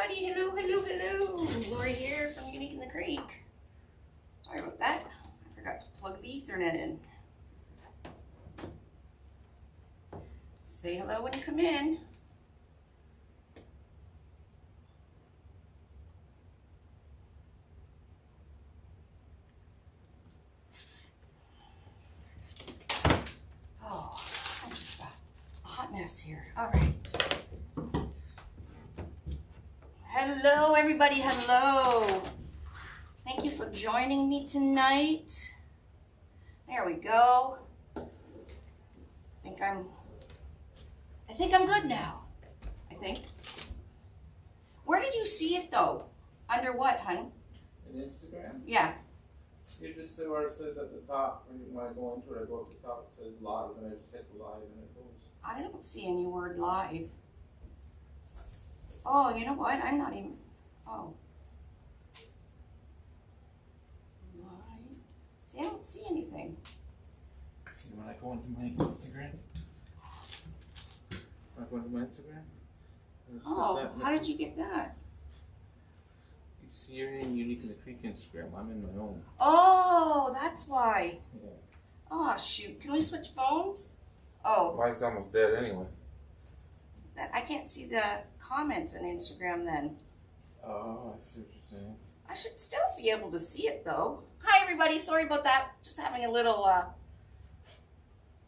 everybody. Hello, hello, hello. Lori here from Unique in the Creek. Sorry about that. I forgot to plug the Ethernet in. Say hello when you come in. Oh, I'm just a hot mess here. All right. Hello, everybody. Hello. Thank you for joining me tonight. There we go. I think I'm good now. I think. Where did you see it though? Under what, hun? In Instagram? Yeah. You just see where it says at the top, when I go into it, I go up the top, it says live, and I just hit live and it goes. I don't see any word live. Oh, you know what? I'm not even, oh. Live. See, I don't see anything. See, when I go into my Instagram? When I go into my Instagram? Oh, how did you get that? You see your name, Unique in the Creek Instagram. I'm in my own. Oh, that's why. Yeah. Oh, shoot. Can we switch phones? Oh. Mine's almost dead anyway. I can't see the comments on Instagram then. Oh, I see what you're saying. I should still be able to see it though. Hi everybody, sorry about that. Just having a little,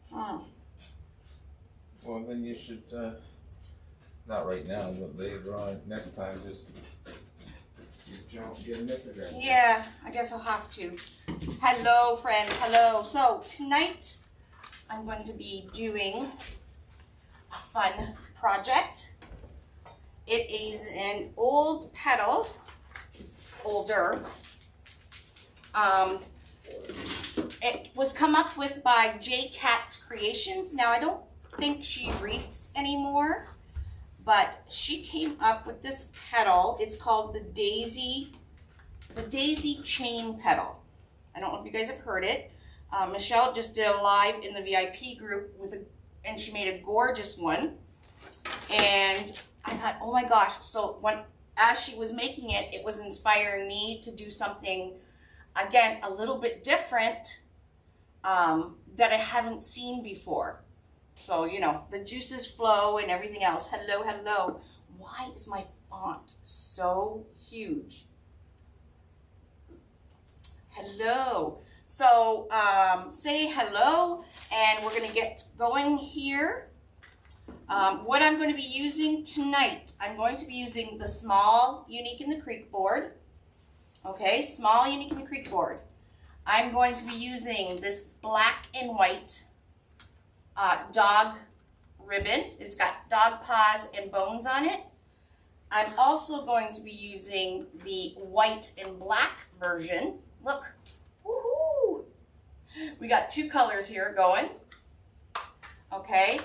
Well, then you should, not right now, but later on, next time, just get an Instagram. Yeah, I guess I'll have to. Hello friends, hello. So tonight I'm going to be doing a fun project. It is an old petal, older. It was come up with by J. Katz Creations. Now I don't think she wreaths anymore, but she came up with this petal. It's called the daisy chain petal. I don't know if you guys have heard it. Michelle just did a live in the VIP group and she made a gorgeous one. And I thought, oh my gosh. So as she was making it, it was inspiring me to do something, again, a little bit different that I haven't seen before. So, you know, the juices flow and everything else. Hello, hello. Why is my font so huge? Hello. So, say hello, and we're going to get going here. What I'm going to be using tonight, I'm going to be using the small Unique in the Creek board. Okay, small Unique in the Creek board. I'm going to be using this black and white dog ribbon. It's got dog paws and bones on it. I'm also going to be using the white and black version. Look, woohoo! We got two colors here going. Okay.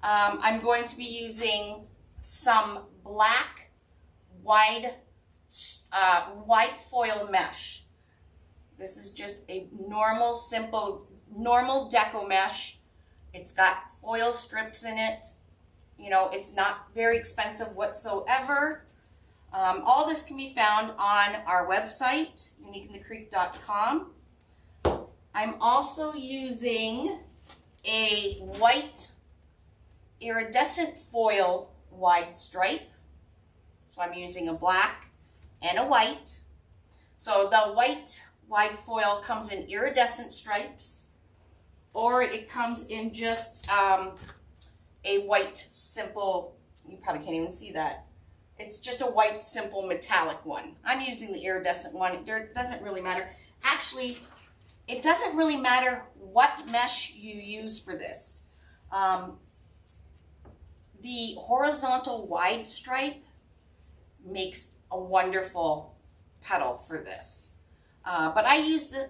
I'm going to be using some black wide foil mesh. This is just a normal, simple, normal deco mesh. It's got foil strips in it. You know, it's not very expensive whatsoever. All this can be found on our website, uniqueinthecreek.com. I'm also using a white iridescent foil wide stripe. So I'm using a black and a white. So the white wide foil comes in iridescent stripes, or it comes in just a white simple, you probably can't even see that. It's just a white simple metallic one. I'm using the iridescent one. It doesn't really matter. Actually, it doesn't really matter what mesh you use for this. The horizontal wide stripe makes a wonderful petal for this. But I use the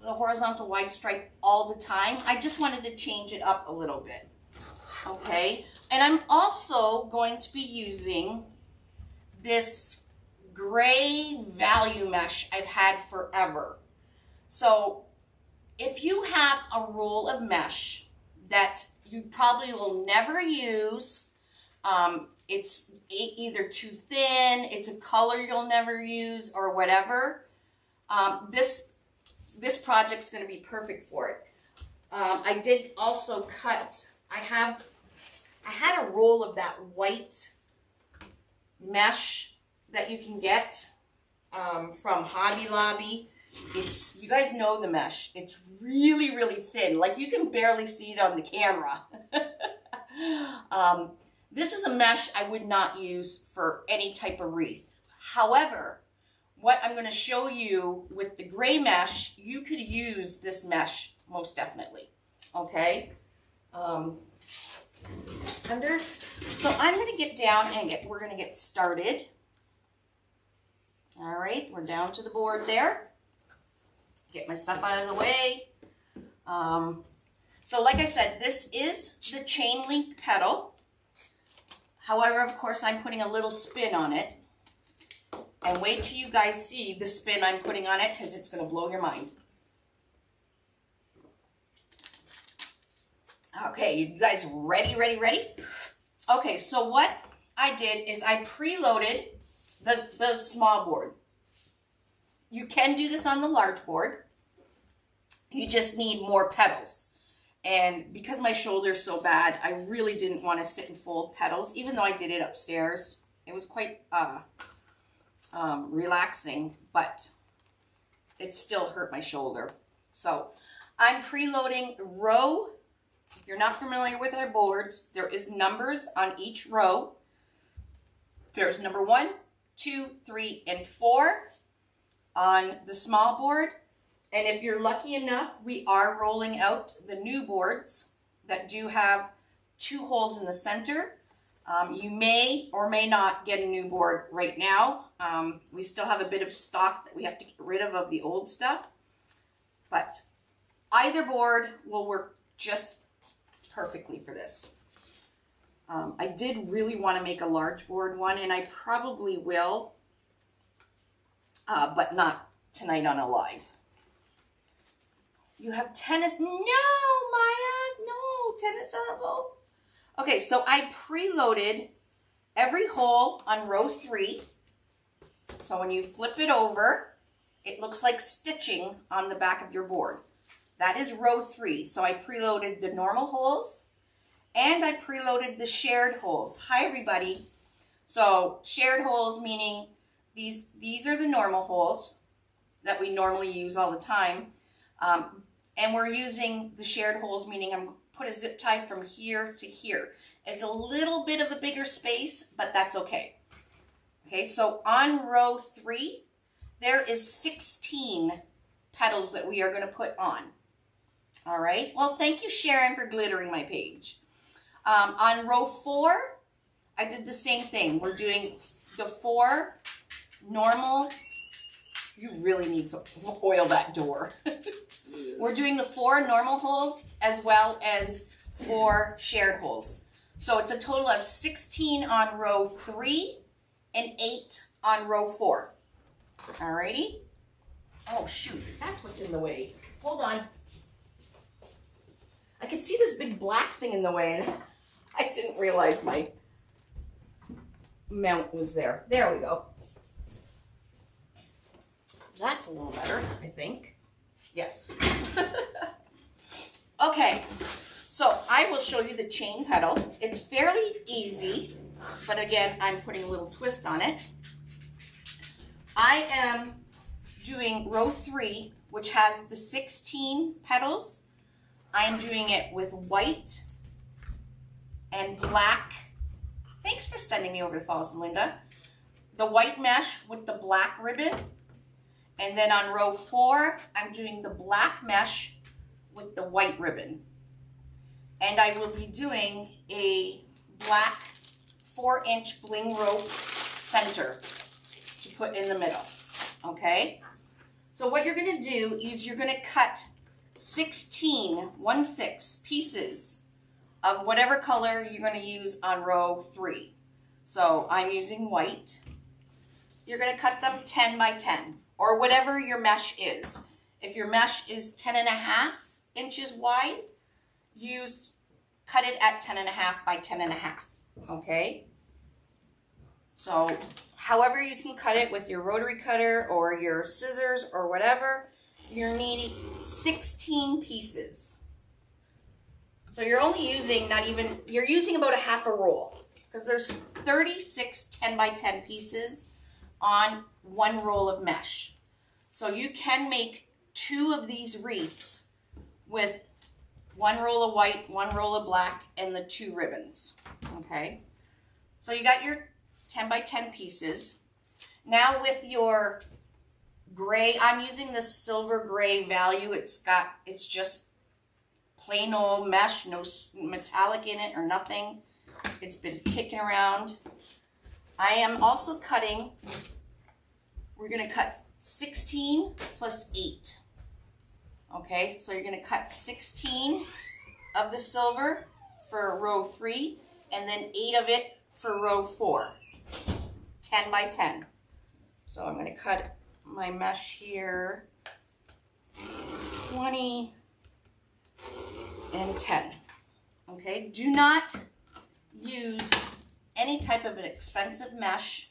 horizontal wide stripe all the time. I just wanted to change it up a little bit. Okay, and I'm also going to be using this gray value mesh I've had forever. So if you have a roll of mesh that you probably will never use, it's either too thin, it's a color you'll never use, or whatever, this project's going to be perfect for it. I did also cut, I had a roll of that white mesh that you can get from Hobby Lobby. You guys know the mesh. It's really, really thin. Like, you can barely see it on the camera. This is a mesh I would not use for any type of wreath. However, what I'm going to show you with the gray mesh, you could use this mesh most definitely. Okay? Under. So I'm going to get down and we're going to get started. All right, we're down to the board there. Get my stuff out of the way. So like I said, this is the chain link petal. However, of course, I'm putting a little spin on it. And wait till you guys see the spin I'm putting on it, because it's going to blow your mind. Okay, you guys ready, ready, ready? Okay, so what I did is I preloaded the small board. You can do this on the large board. You just need more petals. And because my shoulder's so bad, I really didn't want to sit and fold petals, even though I did it upstairs. It was quite relaxing, but it still hurt my shoulder. So I'm preloading row. If you're not familiar with our boards, there is numbers on each row. There's number 1, 2, 3, and 4 on the small board. And if you're lucky enough, we are rolling out the new boards that do have 2 holes in the center. You may or may not get a new board right now. We still have a bit of stock that we have to get rid of the old stuff. But either board will work just perfectly for this. I did really want to make a large board one, and I probably will, but not tonight on a live. You have tennis. No, Maya, no, tennis elbow. Okay, so I preloaded every hole on row 3. So when you flip it over, it looks like stitching on the back of your board. That is row 3. So I preloaded the normal holes and I preloaded the shared holes. Hi, everybody. So shared holes meaning these are the normal holes that we normally use all the time. And we're using the shared holes, meaning I'm put a zip tie from here to here. It's a little bit of a bigger space, but that's okay. Okay, so on row 3, there is 16 petals that we are going to put on. All right, well, thank you, Sharon, for glittering my page. On row 4, I did the same thing. We're doing the 4 normal. You really need to oil that door. We're doing the 4 normal holes as well as 4 shared holes. So it's a total of 16 on row 3 and 8 on row 4. Alrighty. Oh shoot, that's what's in the way. Hold on. I could see this big black thing in the way and I didn't realize my mount was there. There we go. That's a little better, I think. Yes. Okay, so I will show you the chain petal. It's fairly easy, but again, I'm putting a little twist on it. I am doing row 3, which has the 16 petals. I am doing it with white and black. Thanks for sending me over the falls, Linda. The white mesh with the black ribbon. And then on row 4, I'm doing the black mesh with the white ribbon. And I will be doing a black 4-inch bling rope center to put in the middle, okay? So what you're gonna do is you're gonna cut 16 pieces of whatever color you're gonna use on row 3. So I'm using white. You're gonna cut them 10 by 10. Or whatever your mesh is. If your mesh is 10.5 inches wide, cut it at 10.5 by 10.5, okay? So however you can cut it with your rotary cutter or your scissors or whatever, you're needing 16 pieces. So you're only using you're using about a half a roll because there's 36 10 by 10 pieces on one roll of mesh. So you can make 2 of these wreaths with 1 roll of white, 1 roll of black, and the 2 ribbons, okay? So you got your 10 by 10 pieces. Now with your gray, I'm using the silver gray value. It's just plain old mesh, no metallic in it or nothing. It's been kicking around. I am also cutting, we're gonna cut 16 plus 8. Okay, so you're gonna cut 16 of the silver for row 3 and then 8 of it for row 4. 10 by 10. So I'm gonna cut my mesh here, 20 and 10. Okay, do not use any type of an expensive mesh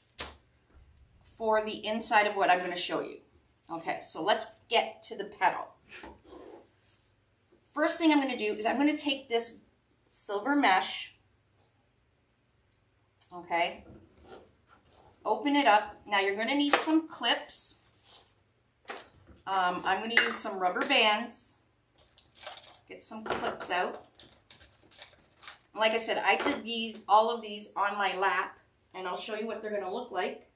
for the inside of what I'm going to show you. Okay, so let's get to the petal. First thing I'm going to do is I'm going to take this silver mesh, okay, open it up. Now you're going to need some clips. I'm going to use some rubber bands. Get some clips out. Like I said, I did all of these on my lap, and I'll show you what they're going to look like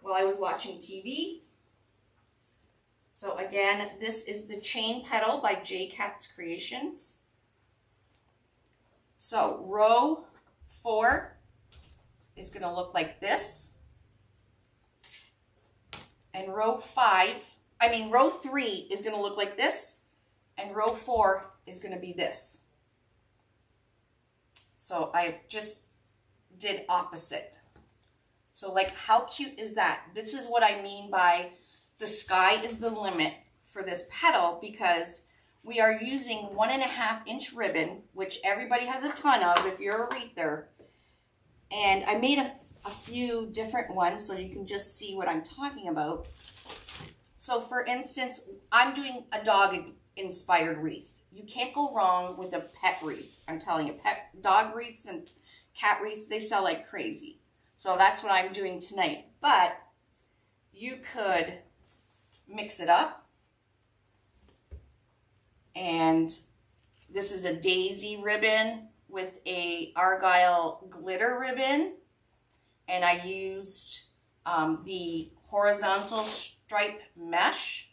while I was watching TV. So again, this is the Chain Petal by J. Katz Creations. So row 4 is going to look like this. And row 3 is going to look like this. And row 4 is going to be this. So I just did opposite. So like, how cute is that? This is what I mean by the sky is the limit for this petal, because we are using 1.5 inch ribbon, which everybody has a ton of if you're a wreather. And I made a few different ones so you can just see what I'm talking about. So for instance, I'm doing a dog inspired wreath. You can't go wrong with a pet wreath. I'm telling you, dog wreaths and cat wreaths, they sell like crazy. So that's what I'm doing tonight. But you could mix it up. And this is a daisy ribbon with a argyle glitter ribbon. And I used the horizontal stripe mesh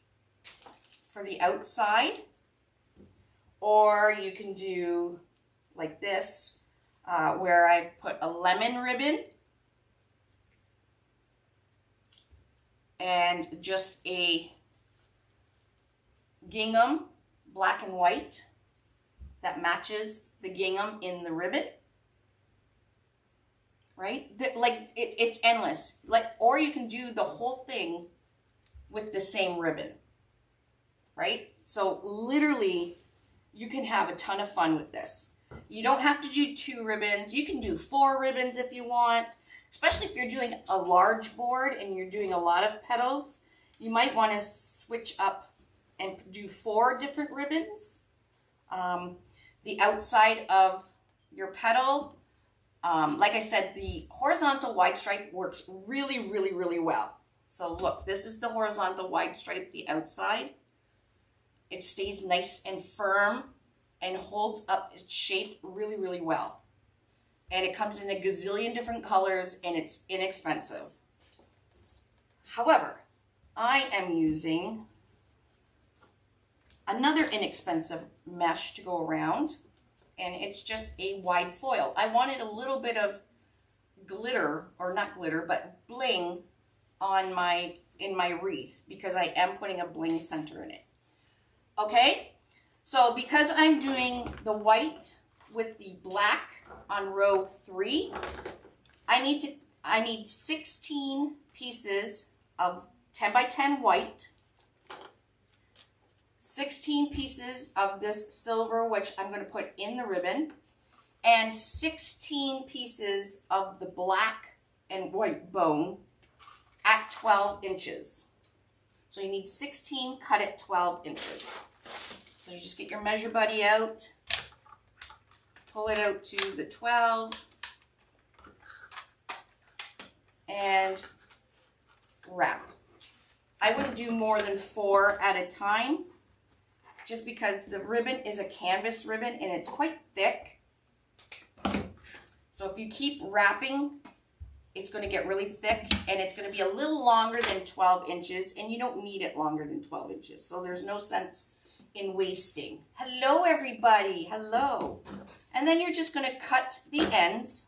for the outside. Or you can do like this, where I put a lemon ribbon and just a gingham, black and white, that matches the gingham in the ribbon, right? It's endless. Or you can do the whole thing with the same ribbon, right? So literally, you can have a ton of fun with this. You don't have to do 2 ribbons. You can do 4 ribbons if you want, especially if you're doing a large board and you're doing a lot of petals. You might want to switch up and do 4 different ribbons. The outside of your petal, like I said, the horizontal wide stripe works really, really, really well. So look, this is the horizontal wide stripe, the outside. It stays nice and firm and holds up its shape really, really well. And it comes in a gazillion different colors and it's inexpensive. However, I am using another inexpensive mesh to go around, and it's just a wide foil. I wanted a little bit of glitter, or not glitter, but bling in my wreath, because I am putting a bling center in it. Okay, so because I'm doing the white with the black on row 3, I need 16 pieces of 10 by 10 white, 16 pieces of this silver, which I'm going to put in the ribbon, and 16 pieces of the black and white bone at 12 inches. So you need 16 cut at 12 inches. So you just get your measure buddy out, pull it out to the 12, and wrap. I wouldn't do more than 4 at a time, just because the ribbon is a canvas ribbon and it's quite thick. So if you keep wrapping, it's going to get really thick and it's going to be a little longer than 12 inches, and you don't need it longer than 12 inches. So there's no sense in wasting. Hello everybody, hello. And then you're just going to cut the ends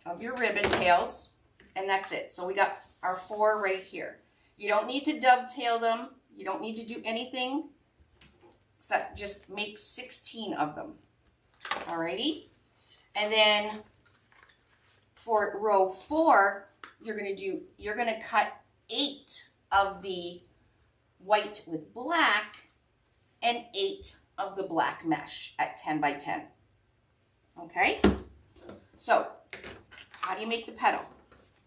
of your ribbon tails, and that's it. So we got our 4 right here. You don't need to dovetail them. You don't need to do anything except just make 16 of them. Alrighty. And then for row 4, you're going to cut 8 of the white with black and 8 of the black mesh at 10 by 10. Okay? So, how do you make the petal?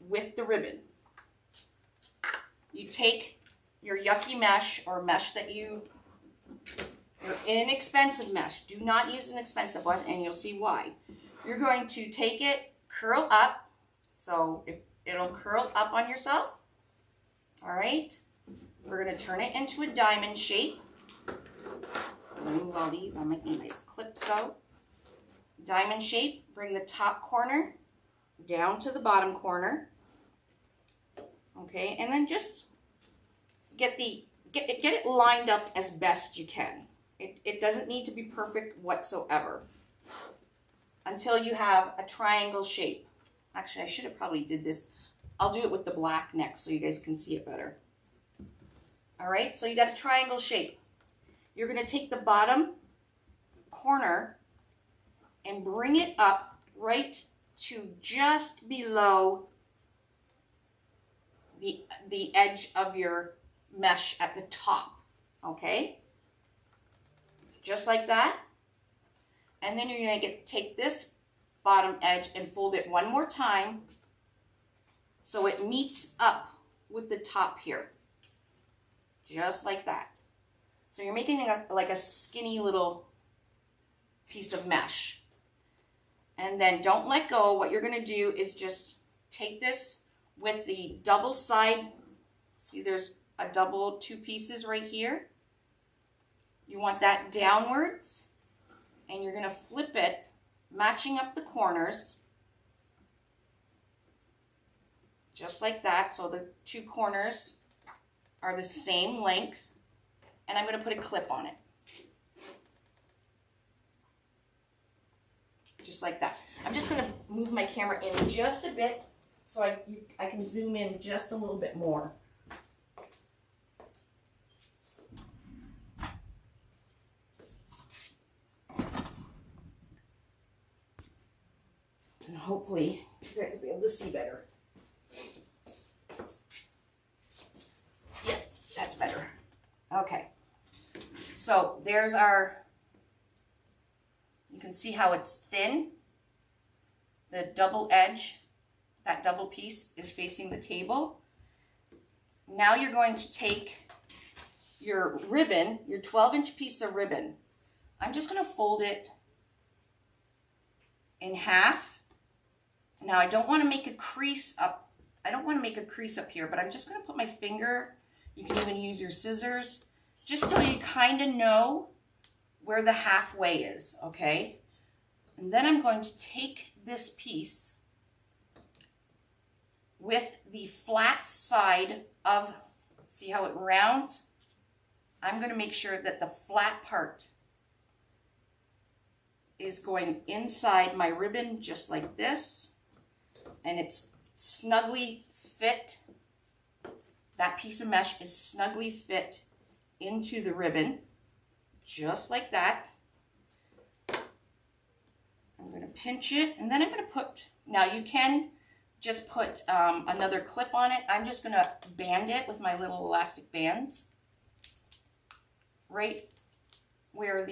With the ribbon. You take your yucky mesh or mesh that your inexpensive mesh. Do not use an expensive one, and you'll see why. You're going to take it, curl up, so it'll curl up on yourself. All right. We're going to turn it into a diamond shape. So remove all these. I might need my clips out. Diamond shape. Bring the top corner down to the bottom corner. Okay, and then just get it lined up as best you can. It doesn't need to be perfect whatsoever until you have a triangle shape. Actually, I should have probably did this. I'll do it with the black next so you guys can see it better. All right, so you got a triangle shape. You're going to take the bottom corner and bring it up right to just below the edge of your mesh at the top, okay? Just like that. And then you're going to take this bottom edge and fold it one more time so it meets up with the top here. Just like that. So you're making like a skinny little piece of mesh. And then don't let go. What you're going to do is just take this with the double side. See, there's a double 2 pieces right here. You want that downwards, and you're going to flip it, matching up the corners. Just like that. So the 2 corners are the same length, and I'm going to put a clip on it. Just like that. I'm just going to move my camera in just a bit so I can zoom in just a little bit more. And hopefully you guys will be able to see better. Yeah, that's better. Okay. So there's you can see how it's thin. The double edge, that double piece is facing the table. Now you're going to take your ribbon, your 12-inch piece of ribbon. I'm just going to fold it in half. Now I don't want to make a crease up. I don't want to make a crease up here, but I'm just going to put my finger. You can even use your scissors, just so you kind of know where the halfway is, okay? And then I'm going to take this piece with the flat side of, see how it rounds? I'm going to make sure that the flat part is going inside my ribbon just like this, and it's snugly fit. That piece of mesh is snugly fit into the ribbon, just like that. I'm going to pinch it, and then I'm going to put, now you can just put another clip on it. I'm just going to band it with my little elastic bands right where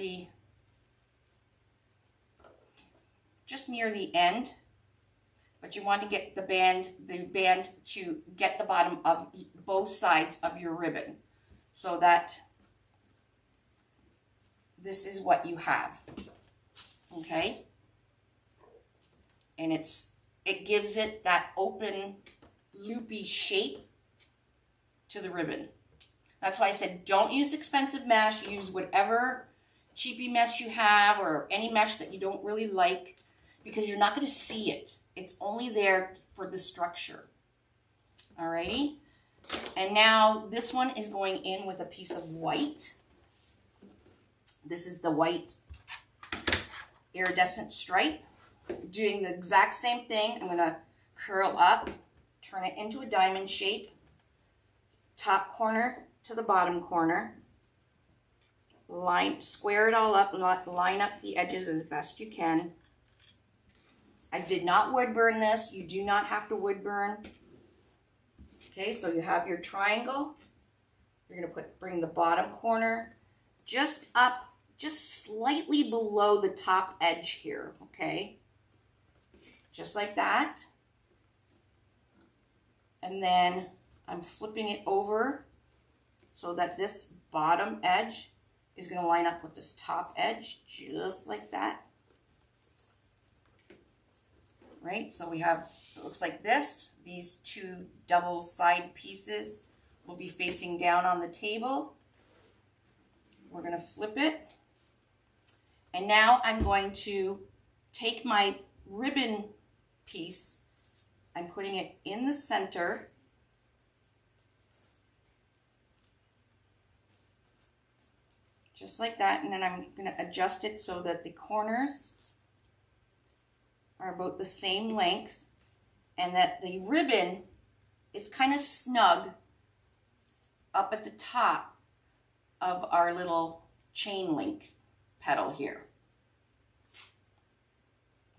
just near the end but you want to get the band to get the bottom of both sides of your ribbon so that this is what you have, okay? And it gives it that open, loopy shape to the ribbon. That's why I said don't use expensive mesh, use whatever cheapy mesh you have or any mesh that you don't really like, because you're not going to see it. It's only there for the structure. Alrighty. And now this one is going in with a piece of white. This is the white iridescent stripe. Doing the exact same thing. I'm going to curl up, turn it into a diamond shape, top corner to the bottom corner. Square it all up and line up the edges as best you can. I did not wood burn this. You do not have to wood burn. Okay, so you have your triangle. You're going to bring the bottom corner just up, just slightly below the top edge here, okay? Just like that. And then I'm flipping it over so that this bottom edge is going to line up with this top edge, just like that. Right, so we have, it looks like this. These two double side pieces will be facing down on the table. We're going to flip it. And now I'm going to take my ribbon piece. I'm putting it in the center. Just like that. And then I'm going to adjust it so that the corners are about the same length and that the ribbon is kind of snug up at the top of our little chain link petal here.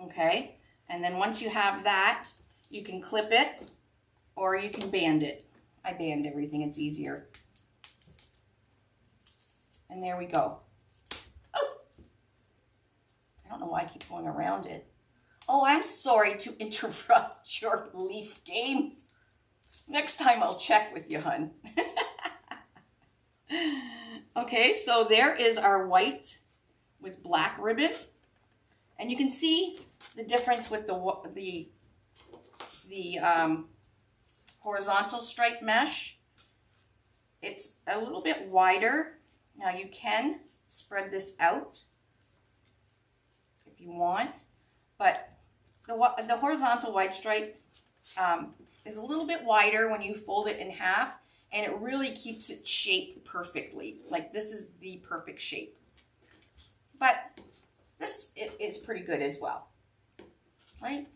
Okay, and then once you have that, you can clip it or you can band it. I band everything, it's easier. And there we go. Oh, I don't know why I keep going around it. Oh, I'm sorry to interrupt your leaf game. Next time I'll check with you, hun. Okay, so there is our white with black ribbon. And you can see the difference with the horizontal stripe mesh. It's a little bit wider. Now you can spread this out if you want, but the horizontal white stripe is a little bit wider when you fold it in half, and it really keeps it shaped perfectly. Like this is the perfect shape. But this is pretty good as well, right?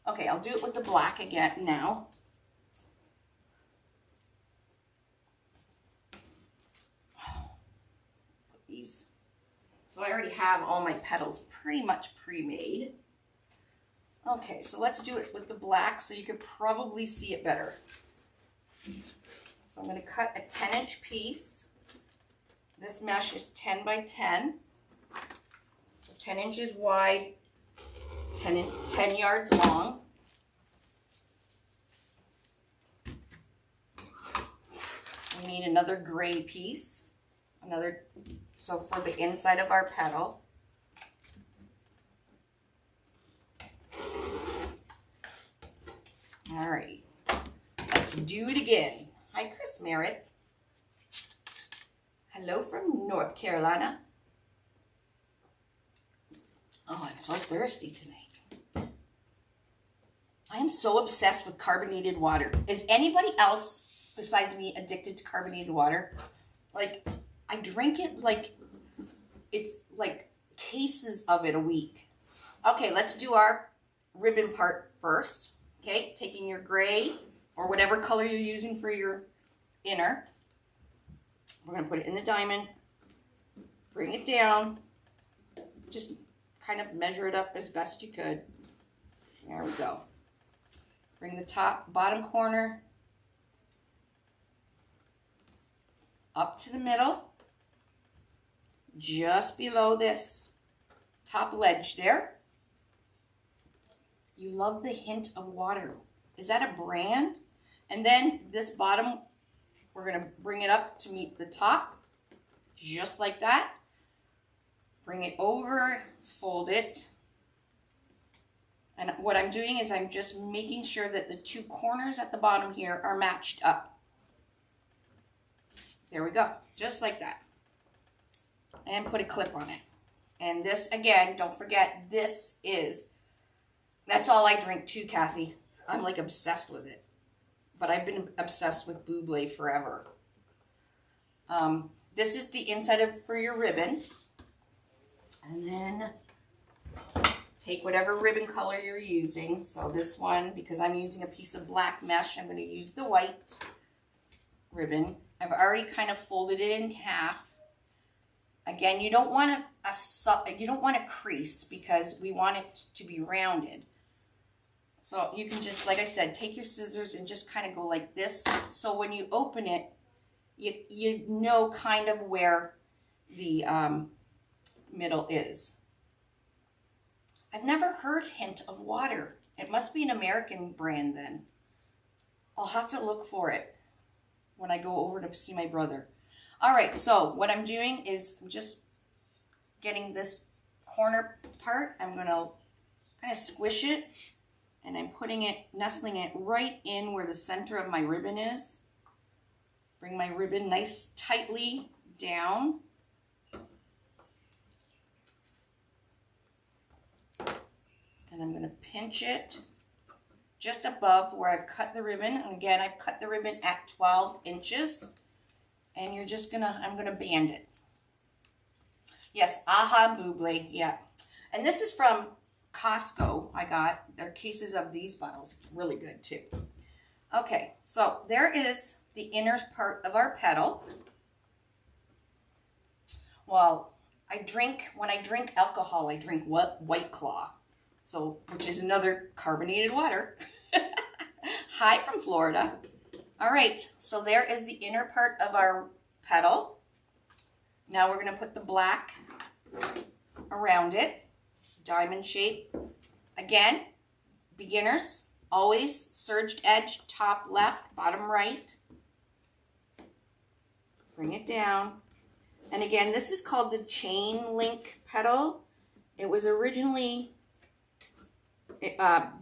Okay, I'll do it with the black again now. Put these. So I already have all my petals pretty much pre-made. Okay, so let's do it with the black so you could probably see it better. So I'm going to cut a 10-inch piece. This mesh is 10 by 10. So 10 inches wide, 10 yards long. We need another gray piece. So for the inside of our petal. All right, let's do it again. Hi, Chris Merritt. Hello from North Carolina. Oh, I'm so thirsty tonight. I am so obsessed with carbonated water. Is anybody else besides me addicted to carbonated water? Like, I drink it like, it's like cases of it a week. Okay, let's do our ribbon part first. Okay, taking your gray or whatever color you're using for your inner. We're going to put it in the diamond, bring it down, just kind of measure it up as best you could. There we go. Bring the bottom corner up to the middle, just below this top ledge there. You love the hint of water. Is that a brand? And then this bottom, we're gonna bring it up to meet the top, just like that. Bring it over, fold it. And what I'm doing is I'm just making sure that the two corners at the bottom here are matched up. There we go, just like that. And put a clip on it. And this, again, don't forget, that's all I drink too, Kathy. I'm like obsessed with it. But I've been obsessed with Buble forever. This is the inside for your ribbon. And then take whatever ribbon color you're using. So this one, because I'm using a piece of black mesh, I'm going to use the white ribbon. I've already kind of folded it in half. Again, you don't want to crease because we want it to be rounded. So you can just, like I said, take your scissors and just kind of go like this. So when you open it, you know kind of where the middle is. I've never heard hint of water. It must be an American brand then. I'll have to look for it when I go over to see my brother. All right, so what I'm doing is I'm just getting this corner part. I'm going to kind of squish it, and I'm putting it, nestling it right in where the center of my ribbon is. Bring my ribbon nice tightly down. And I'm going to pinch it just above where I've cut the ribbon. And again, I've cut the ribbon at 12 inches. And you're just gonna, I'm gonna band it. Yes, Aha Buble, yeah. And this is from Costco. I got their cases of these bottles. It's really good too. Okay, so there is the inner part of our petal. Well, when I drink alcohol, I drink White Claw. So, which is another carbonated water. Hi from Florida. All right, so there is the inner part of our petal. Now we're going to put the black around it, diamond shape. Again, beginners, always serged edge, top left, bottom right. Bring it down. And again, this is called the chain link petal. It was originally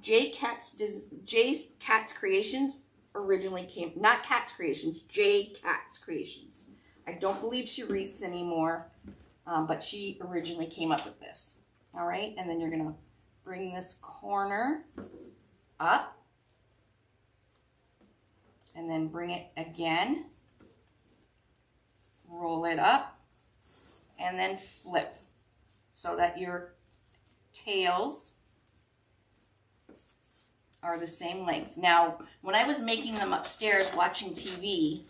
J Cat's Creations originally came, not Cat's Creations, J Cat's Creations. I don't believe she wreaths anymore, but she originally came up with this. All right, and then you're gonna bring this corner up, and then bring it again, roll it up, and then flip so that your tails are the same length. Now, when I was making them upstairs watching TV,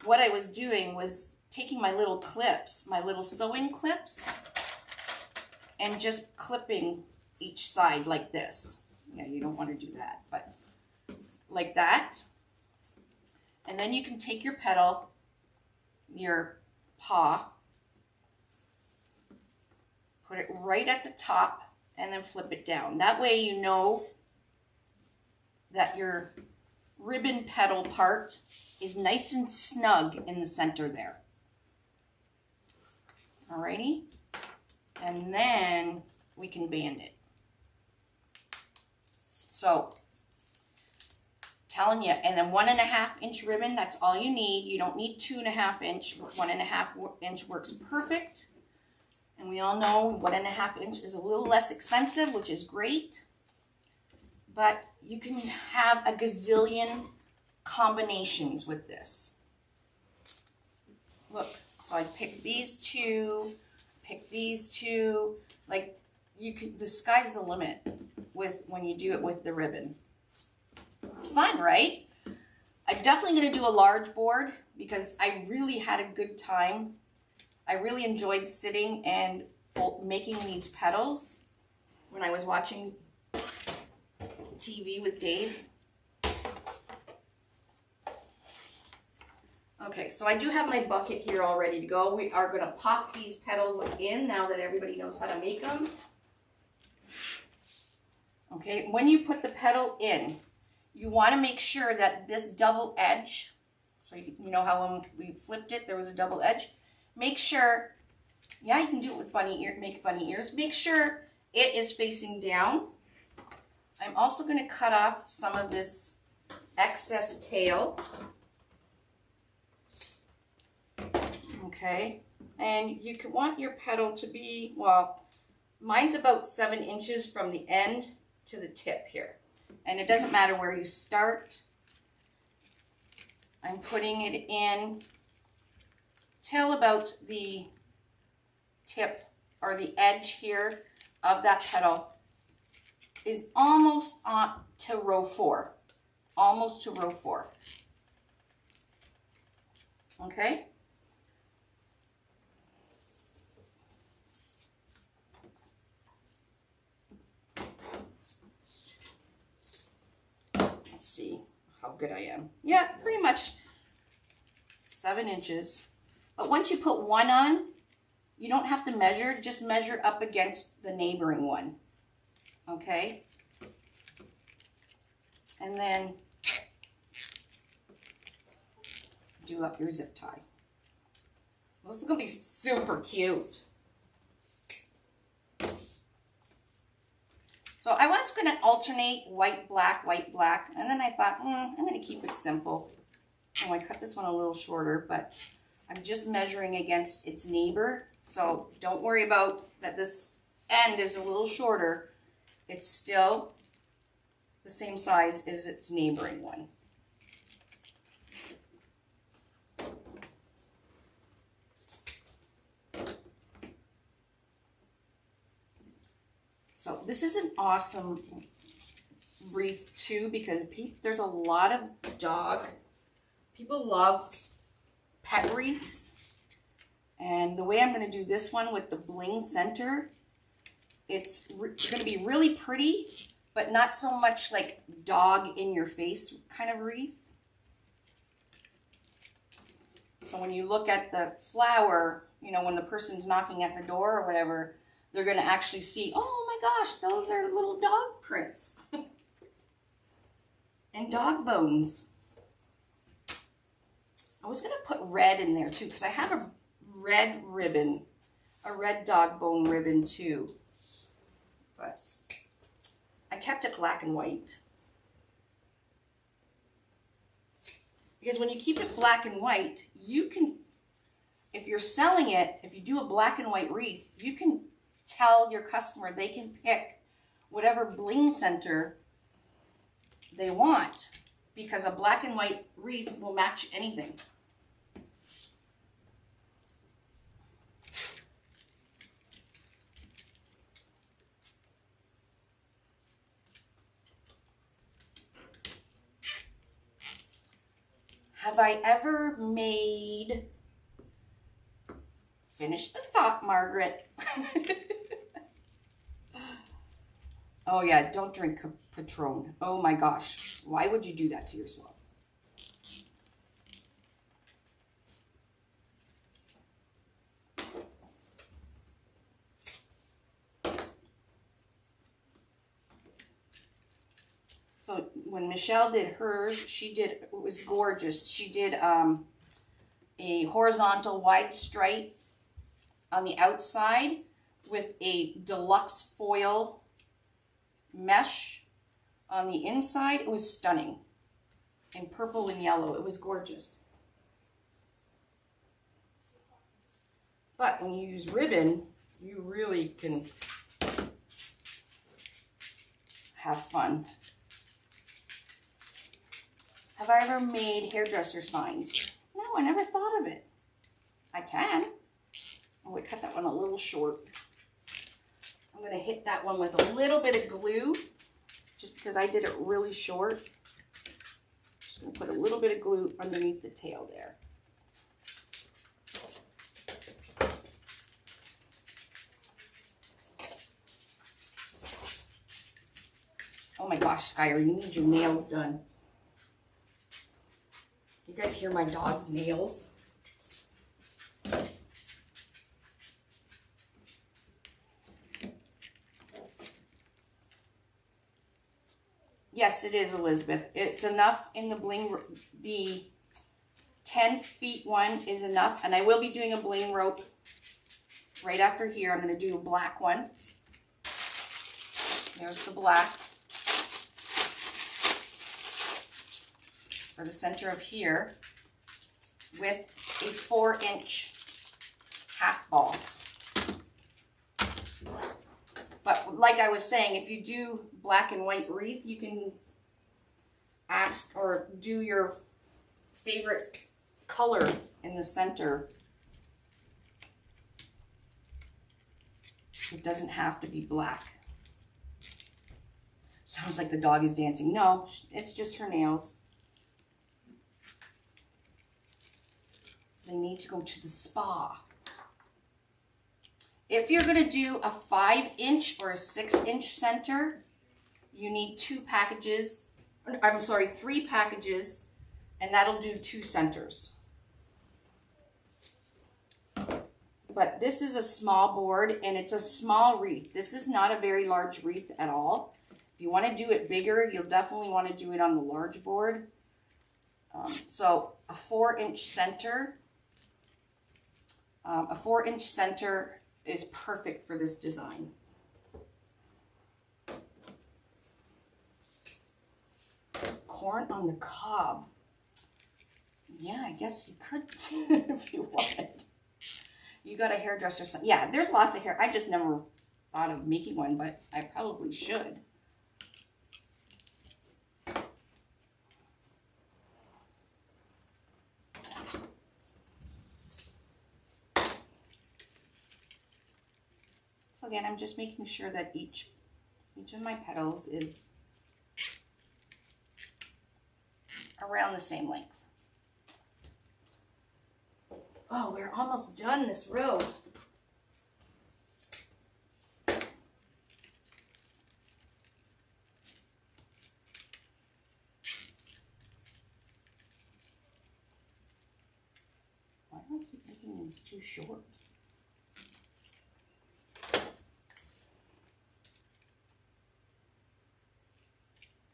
what I was doing was taking my little clips, my little sewing clips, and just clipping each side like this. Yeah, you don't want to do that, but like that. And then you can take your petal, your paw, put it right at the top, and then flip it down. That way you know that your ribbon petal part is nice and snug in the center there. Alrighty, and then we can band it. So, telling you, and then 1.5 inch ribbon, that's all you need. You don't need 2.5 inch, 1.5 inch works perfect. And we all know 1.5 inch is a little less expensive, which is great. But you can have a gazillion combinations with this. Look, so I picked these two, like you can, the sky's the limit with when you do it with the ribbon. It's fun, right? I'm definitely going to do a large board because I really had a good time. I really enjoyed sitting and making these petals when I was watching TV with Dave. Okay, so I do have my bucket here all ready to go. We are going to pop these petals in now that everybody knows how to make them. Okay. Okay, when you put the petal in, you want to make sure that this double edge, so you know how when we flipped it, there was a double edge. Make sure, yeah, you can do it with bunny ear, make bunny ears. Make sure it is facing down. I'm also going to cut off some of this excess tail. Okay, and you could want your petal to be, well, mine's about 7 inches from the end to the tip here. And it doesn't matter where you start. I'm putting it in till about the tip or the edge here of that petal is almost on to row 4. Almost to row 4. Okay? Let's see how good I am. Yeah, pretty much 7 inches. But once you put one on, you don't have to measure, just measure up against the neighboring one. Okay? And then do up your zip tie. This is going to be super cute. So I was going to alternate white, black, and then I thought, I'm going to keep it simple. Oh, I cut this one a little shorter, but I'm just measuring against its neighbor. So don't worry about that this end is a little shorter. It's still the same size as its neighboring one. So this is an awesome wreath too, because there's a lot of people love pet wreaths. And the way I'm going to do this one with the bling center, it's going to be really pretty, but not so much like dog in your face kind of wreath. So when you look at the flower, you know, when the person's knocking at the door or whatever, they're going to actually see, oh my gosh, those are little dog prints and dog bones. I was going to put red in there too, because I have a red ribbon, a red dog bone ribbon too. But I kept it black and white. Because when you keep it black and white, you can, if you're selling it, if you do a black and white wreath, you can tell your customer they can pick whatever bling center they want, because a black and white wreath will match anything. Have I ever made, finish the thought, Margaret. Oh yeah, don't drink Patron. Oh my gosh, why would you do that to yourself? So when Michelle did hers, it was gorgeous. She did a horizontal wide stripe on the outside with a deluxe foil mesh on the inside. It was stunning. In purple and yellow. It was gorgeous. But when you use ribbon, you really can have fun. Have I ever made hairdresser signs? No, I never thought of it. I can. Oh, I cut that one a little short. I'm going to hit that one with a little bit of glue, just because I did it really short. Just going to put a little bit of glue underneath the tail there. Oh my gosh, Skylar, you need your nails done. You guys hear my dog's nails? Yes, it is, Elizabeth. It's enough in the bling. The 10 feet one is enough. And I will be doing a bling rope right after here. I'm going to do a black one. There's the black for the center of here with a 4-inch half ball. But like I was saying, if you do black and white wreath, you can ask or do your favorite color in the center. It doesn't have to be black. Sounds like the dog is dancing. No, it's just her nails. They need to go to the spa. If you're going to do a 5-inch or a 6-inch center, you need 3 packages, and that'll do 2 centers. But this is a small board, and it's a small wreath. This is not a very large wreath at all. If you want to do it bigger, you'll definitely want to do it on the large board. So a 4-inch center. A 4-inch center is perfect for this design. Corn on the cob. Yeah, I guess you could if you wanted. You got a hairdresser. Yeah, there's lots of hair. I just never thought of making one, but I probably should. So again, I'm just making sure that each of my petals is around the same length. Oh, we're almost done this row. Why do I keep making these too short?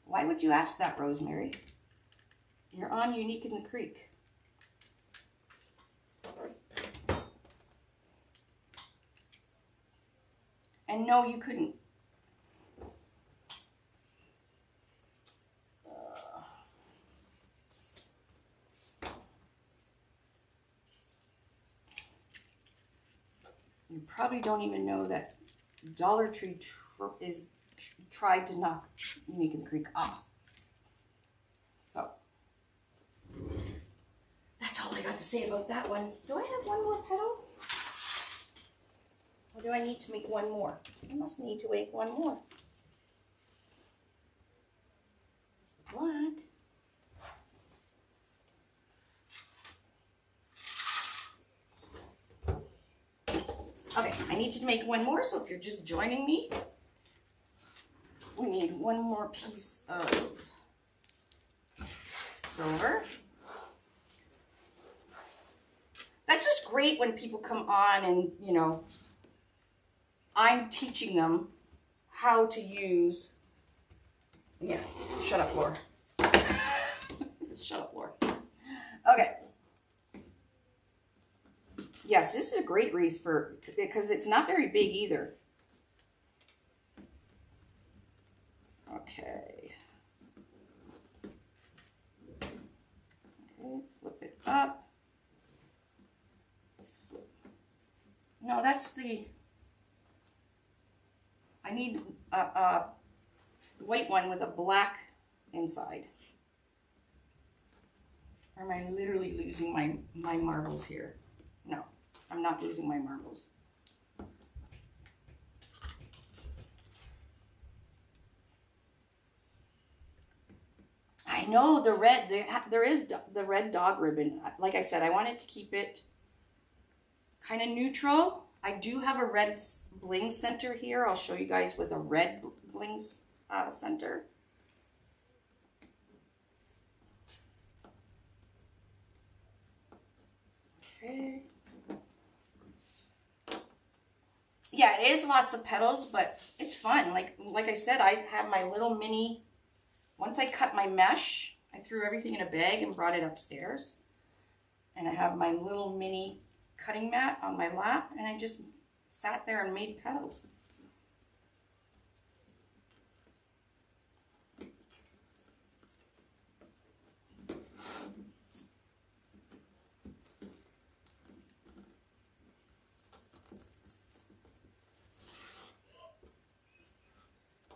Why would you ask that, Rosemary? You're on Unique in the Creek. And no, you couldn't. You probably don't even know that Dollar Tree tried to knock Unique in the Creek off. So that's all I got to say about that one. Do I have one more petal? Or do I need to make one more? I must need to make one more. There's the black. Okay, I need to make one more, so if you're just joining me, we need one more piece of silver. That's just great when people come on and, you know, I'm teaching them how to use, yeah, shut up, Laura. Shut up, Laura. Okay. Yes, this is a great wreath because it's not very big either. Okay. Okay, flip it up. No, that's the, I need a white one with a black inside. Or am I literally losing my marbles here? No, I'm not losing my marbles. I know the red, there is the red dog ribbon. Like I said, I wanted to keep it kind of neutral. I do have a red bling center here. I'll show you guys with a red bling center. Okay. Yeah, it is lots of petals, but it's fun. Like I said, I have my little mini once I cut my mesh, I threw everything in a bag and brought it upstairs. And I have my little mini cutting mat on my lap, and I just sat there and made petals.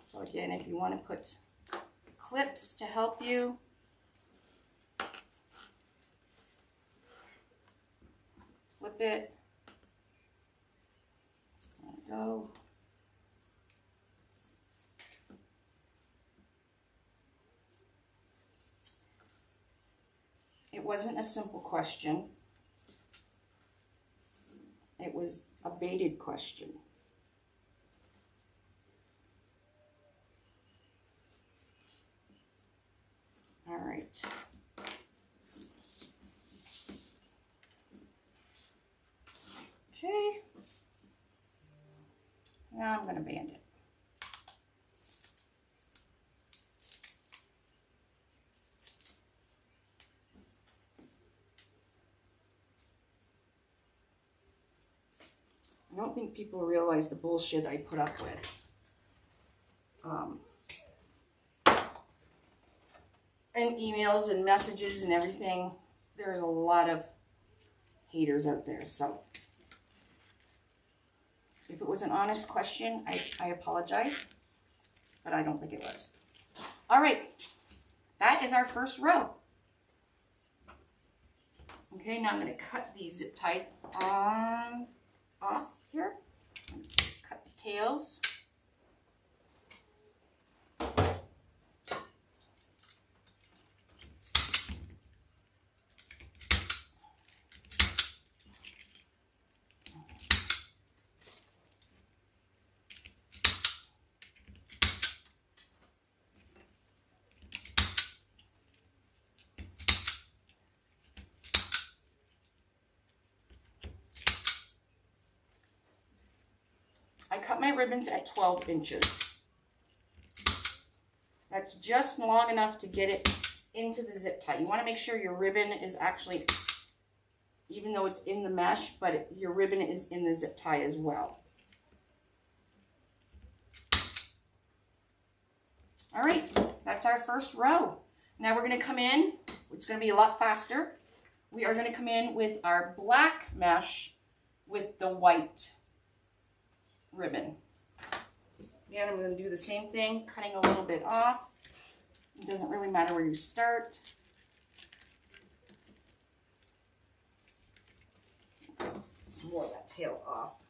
So again, if you want to put clips to help you, flip it, let it go. It wasn't a simple question. It was a baited question. All right. Okay. Now I'm going to band it. I don't think people realize the bullshit I put up with. And emails and messages and everything. There's a lot of haters out there. So if it was an honest question, I apologize, but I don't think it was. All right, that is our first row. Okay, now I'm going to cut the zip tie off here. Cut the tails. I cut my ribbons at 12 inches. That's just long enough to get it into the zip tie. You want to make sure your ribbon is actually, even though it's in the mesh, but your ribbon is in the zip tie as well. All right, that's our first row. Now we're going to come in, it's going to be a lot faster. We are going to come in with our black mesh with the white ribbon. Again, I'm going to do the same thing, cutting a little bit off. It doesn't really matter where you start. Some more of that tail off.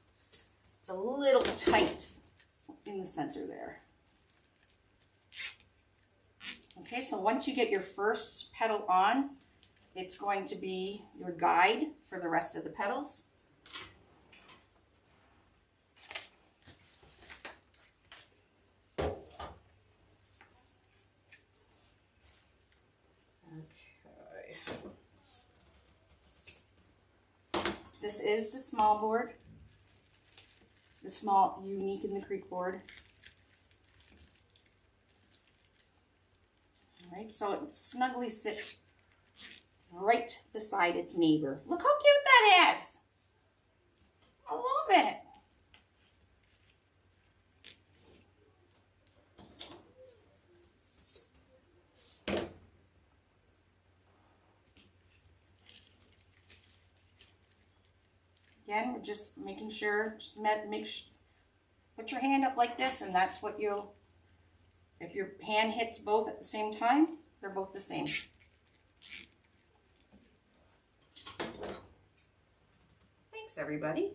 It's a little tight in the center there. Okay, so once you get your first petal on, it's going to be your guide for the rest of the petals. This is the small board, the small Unique in the Creek board. All right, so it snugly sits right beside its neighbor. Look how cute that is. I love it. Again, we're just making sure, put your hand up like this, and that's what you'll, if your hand hits both at the same time, they're both the same. Thanks, everybody.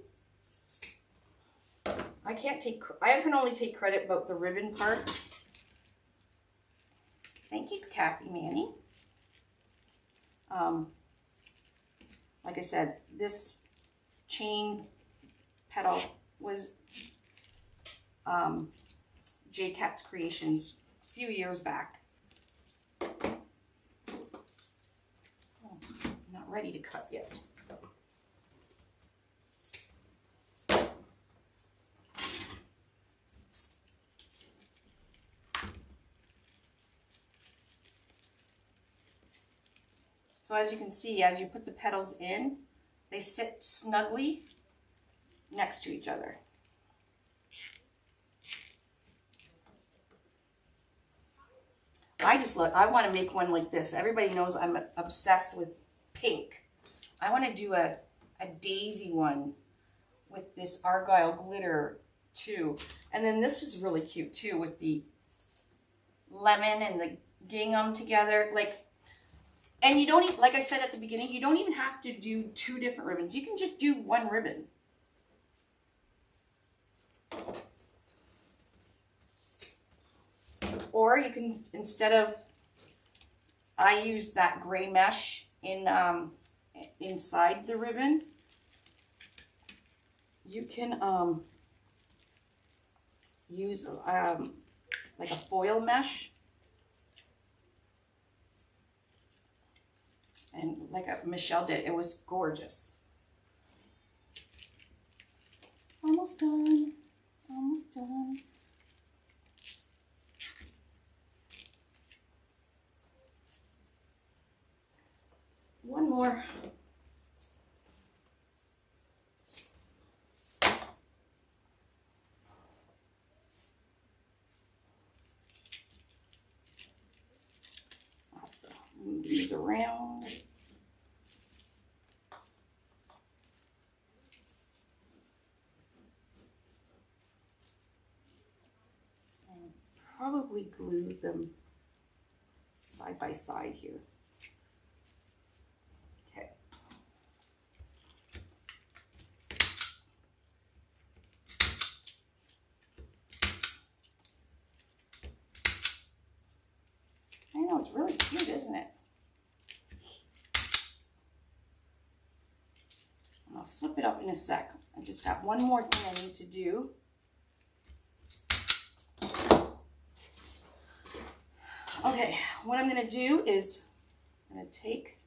I can only take credit about the ribbon part. Thank you, Kathy Manning. Like I said, this chain petal was J Cat's Creations a few years back. Oh, I'm not ready to cut yet. So as you can see, as you put the petals in, they sit snugly next to each other. I want to make one like this. Everybody knows I'm obsessed with pink. I want to do a daisy one with this argyle glitter too. And then this is really cute too with the lemon and the gingham together. And you don't even, like I said at the beginning, you don't even have to do 2 different ribbons. You can just do 1 ribbon. Or you can, instead of, I use that gray mesh in inside the ribbon. You can use like a foil mesh. And like Michelle did, it was gorgeous. Almost done. Almost done. One more. Move these around. And probably glue them side by side here. Okay. I know, it's really cute, isn't it? I'll flip it up in a sec. I just got one more thing I need to do. Okay, what I'm going to do is I'm going to take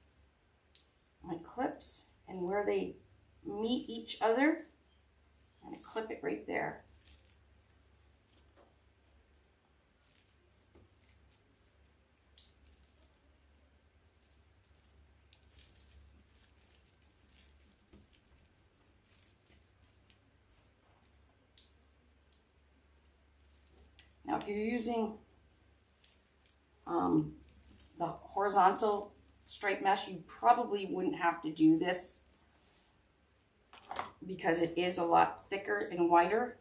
my clips and where they meet each other, I'm going to clip it right there. Now, if you're using the horizontal stripe mesh, you probably wouldn't have to do this because it is a lot thicker and wider.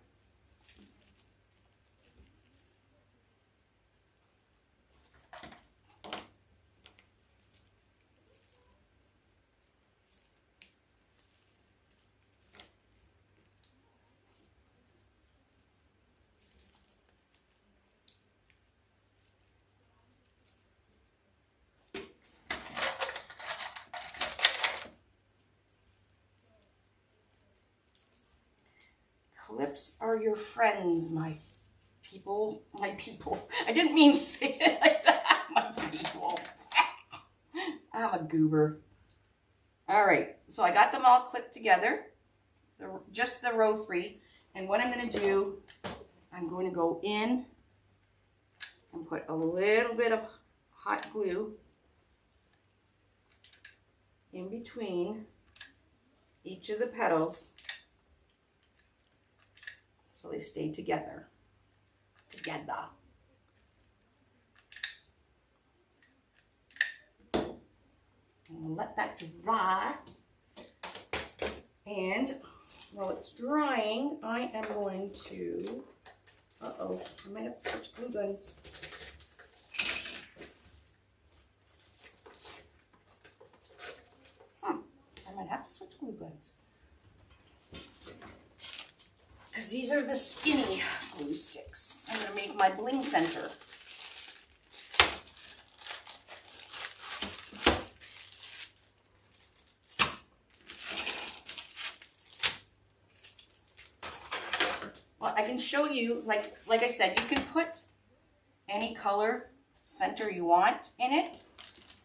Clips are your friends, my people. My people. I didn't mean to say it like that. My people. I'm a goober. All right, so I got them all clipped together, just the row 3. And what I'm going to do, I'm going to go in and put a little bit of hot glue in between each of the petals so they stay together. And we'll let that dry. And while it's drying, I am going to, I might have to switch glue guns. I might have to switch glue guns. Because these are the skinny glue sticks. I'm going to make my bling center. Well, I can show you, like I said, you can put any color center you want in it.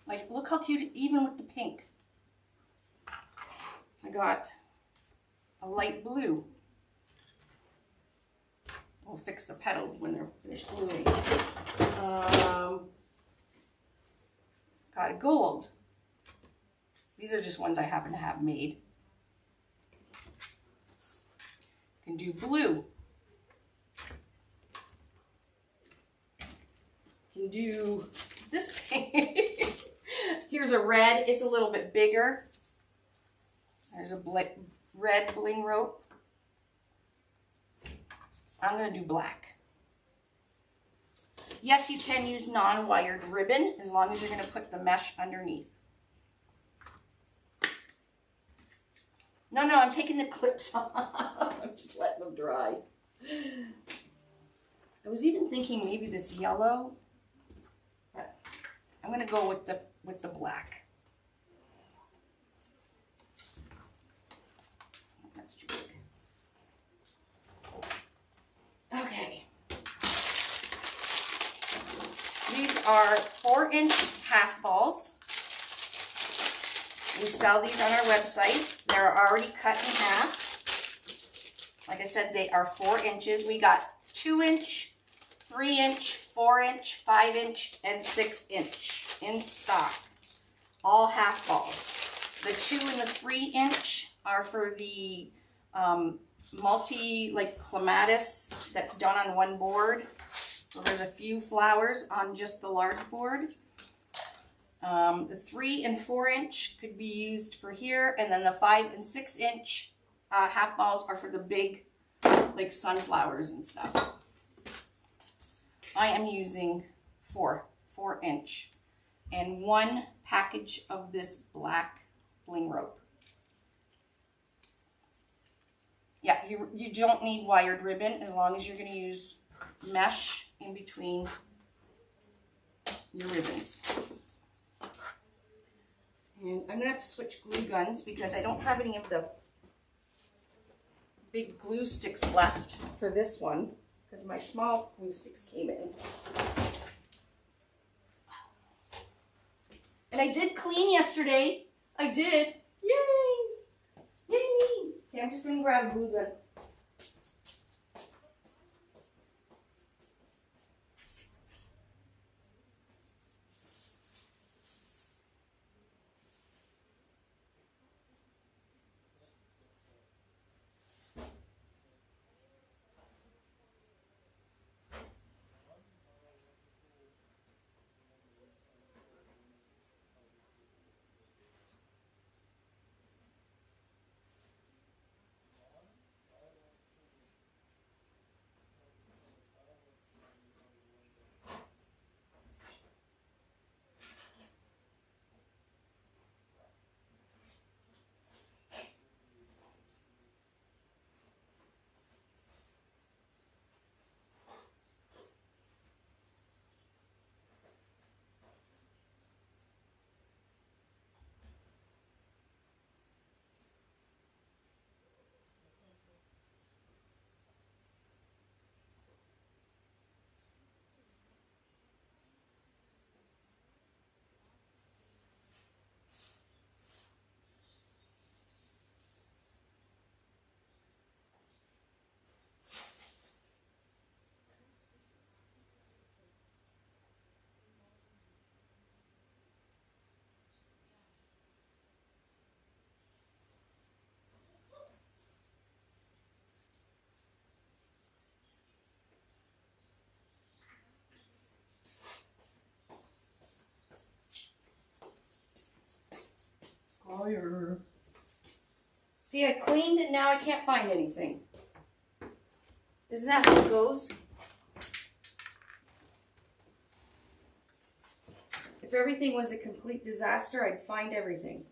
Like, look how cute, even with the pink. I got a light blue. We'll fix the petals when they're finished gluing. Got a gold. These are just ones I happen to have made. You can do blue. You can do this pink. Here's a red. It's a little bit bigger. There's a red bling rope. I'm going to do black. Yes, you can use non-wired ribbon as long as you're going to put the mesh underneath. No, I'm taking the clips off. I'm just letting them dry. I was even thinking maybe this yellow, but I'm going to go with the black. That's too big. Okay. These are 4-inch half balls. We sell these on our website. They're already cut in half. Like I said, they are 4 inches. We got 2-inch, 3-inch, 4-inch, 5-inch, and 6-inch in stock. All half balls. The 2 and the 3-inch are for the multi, like clematis that's done on one board. So there's a few flowers on just the large board. The 3 and 4-inch could be used for here, and then the 5 and 6-inch half balls are for the big, like sunflowers and stuff. I am using 4-inch, and 1 package of this black bling rope. Yeah, you don't need wired ribbon as long as you're going to use mesh in between your ribbons. And I'm going to have to switch glue guns because I don't have any of the big glue sticks left for this one because my small glue sticks came in. And I did clean yesterday. I did. Yay! Yay me! Okay, I'm just going to grab a glue gun. Fire. See, I cleaned and now I can't find anything. Isn't that how it goes? If everything was a complete disaster, I'd find everything.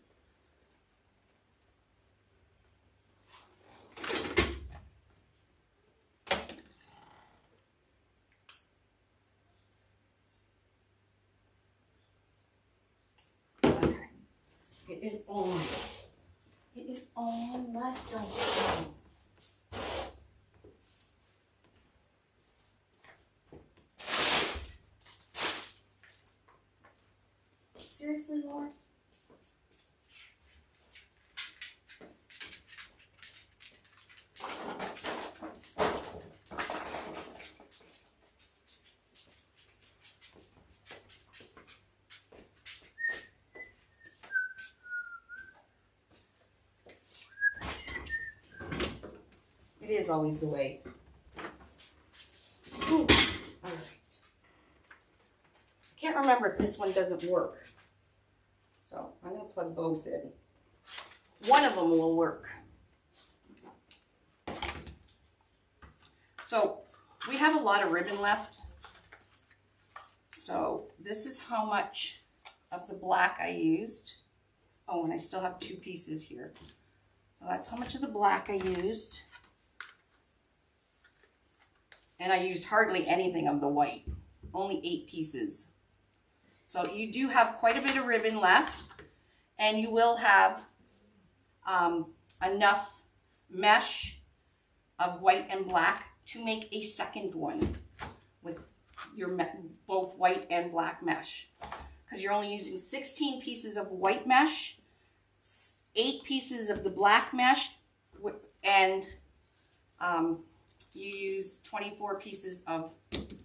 Okay. It is on. It is on left on. Seriously, Laura? It is always the way. Ooh. All right. Can't remember if this one doesn't work. So I'm going to plug both in. One of them will work. So we have a lot of ribbon left. So this is how much of the black I used. Oh, and I still have 2 pieces here. So that's how much of the black I used. And I used hardly anything of the white, only 8 pieces. So you do have quite a bit of ribbon left, and you will have enough mesh of white and black to make a second one with your both white and black mesh. Because you're only using 16 pieces of white mesh, 8 pieces of the black mesh, and you use 24 pieces of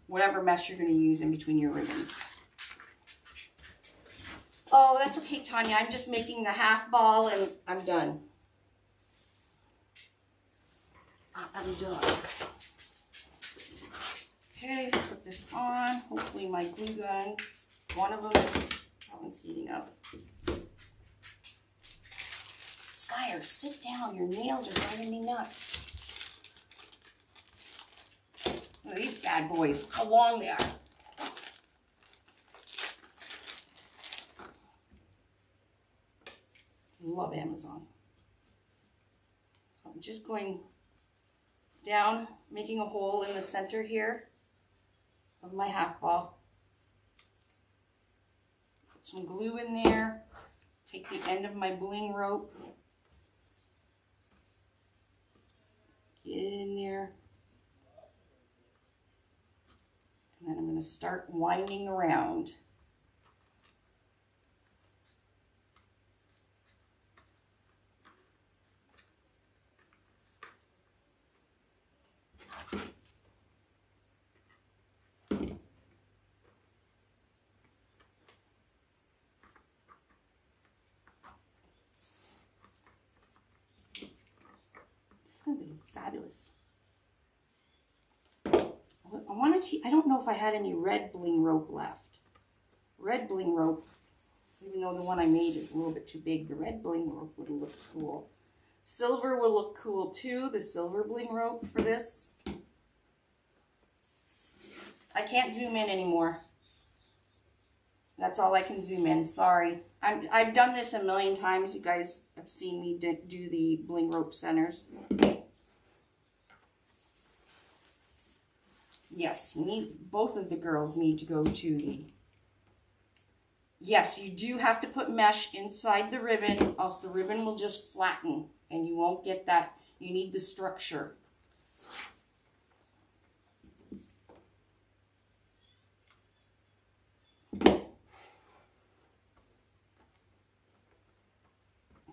whatever mesh you're going to use in between your ribbons. Oh, that's okay, Tanya. I'm just making the half ball and I'm done. I'm done. Okay, put this on. Hopefully my glue gun, one of them is, that one's heating up. Skyer, sit down. Your nails are driving me nuts. Look at these bad boys, how long they are. Love Amazon. So I'm just going down, making a hole in the center here of my half ball. Put some glue in there. Take the end of my bling rope. Get it in there. And then I'm going to start winding around. It's going to be fabulous. I wanted to, I don't know if I had any red bling rope left. Red bling rope, even though the one I made is a little bit too big, the red bling rope would look cool. Silver will look cool too, the silver bling rope for this. I can't zoom in anymore. That's all I can zoom in, sorry. I've done this a million times. You guys have seen me do the bling rope centers. Yes, both of the girls need to go to the... Yes, you do have to put mesh inside the ribbon, else the ribbon will just flatten and you won't get that. You need the structure.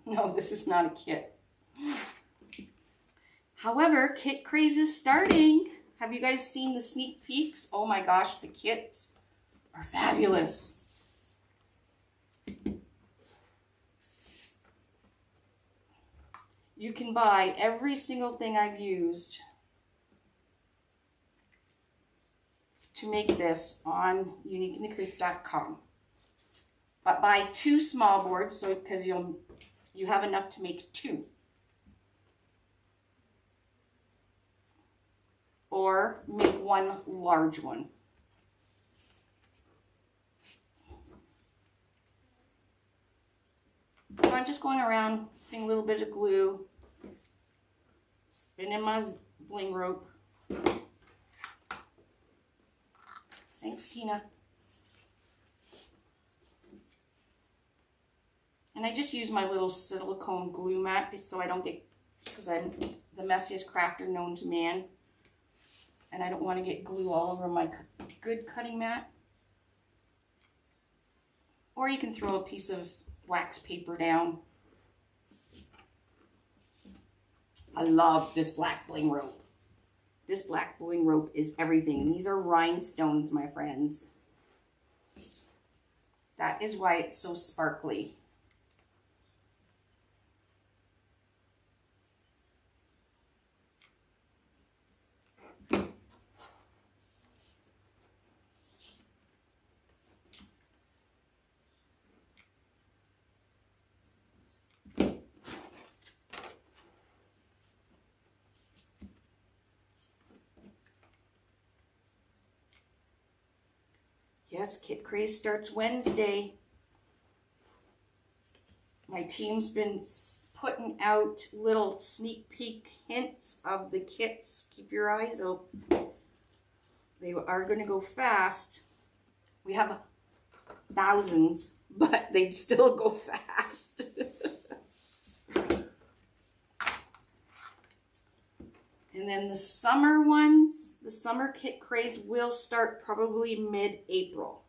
No, this is not a kit. However, kit craze is starting. Have you guys seen the sneak peeks? Oh my gosh, the kits are fabulous. You can buy every single thing I've used to make this on uniqueinthecreek.com. But buy 2 small boards, so because you have enough to make 2. Or make 1 large one. So I'm just going around, putting a little bit of glue, spinning my bling rope. Thanks, Tina. And I just use my little silicone glue mat so I don't get, because I'm the messiest crafter known to man. And I don't want to get glue all over my good cutting mat. Or you can throw a piece of wax paper down. I love this black bling rope. This black bling rope is everything. These are rhinestones, my friends. That is why it's so sparkly. Yes, Kit Craze starts Wednesday. My team's been putting out little sneak peek hints of the kits. Keep your eyes open. They are going to go fast. We have thousands, but they'd still go fast. And then the summer ones, the summer Kit Craze will start probably mid-April.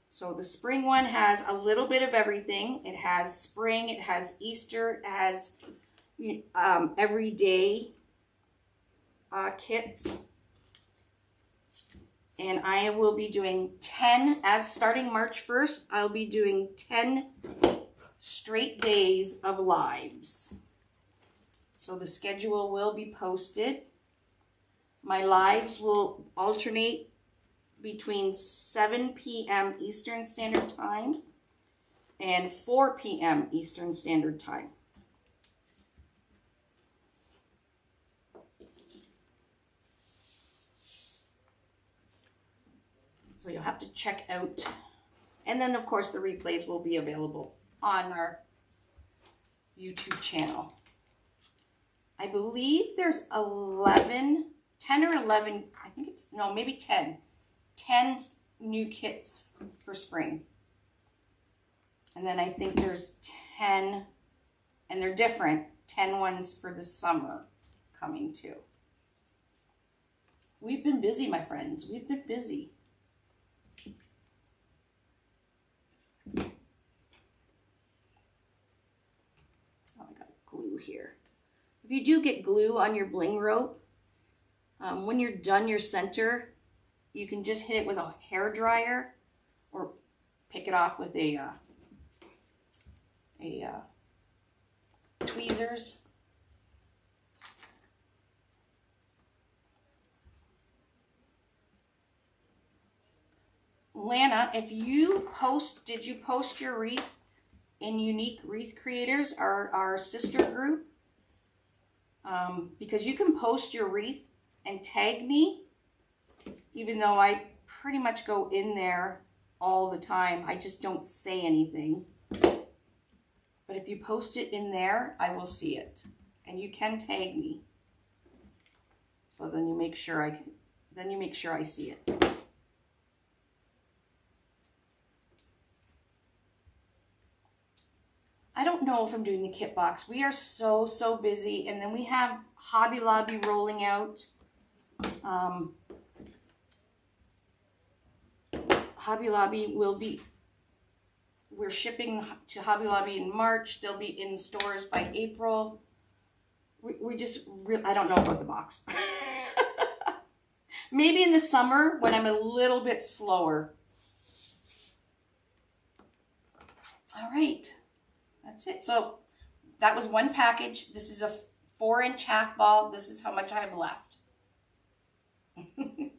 So the spring one has a little bit of everything. It has spring, it has Easter, it has everyday kits. And I will be doing 10, as starting March 1st, I'll be doing 10 straight days of lives. So the schedule will be posted. My lives will alternate between 7 p.m. Eastern Standard Time and 4 p.m. Eastern Standard Time. So you'll have to check out. And then, of course, the replays will be available on our YouTube channel. I believe there's 10 or 11, I think it's, no, maybe 10 new kits for spring. And then I think there's 10, and they're different, 10 ones for the summer coming too. We've been busy, my friends. We've been busy. Oh, I got glue here. If you do get glue on your bling rope, when you're done your center, you can just hit it with a hair dryer or pick it off with a tweezers. Lana, if you did you post your wreath in Unique Wreath Creators, our sister group? Because you can post your wreath and tag me, even though I pretty much go in there all the time. I just don't say anything. But if you post it in there, I will see it. And you can tag me. So then you make sure I see it. I don't know if I'm doing the kit box. We are so busy. And then we have Hobby Lobby rolling out. Hobby Lobby we're shipping to Hobby Lobby in March. They'll be in stores by April. I don't know about the box. Maybe in the summer when I'm a little bit slower. All right. That's it. So that was one package. This is a 4-inch half ball. This is how much I have left.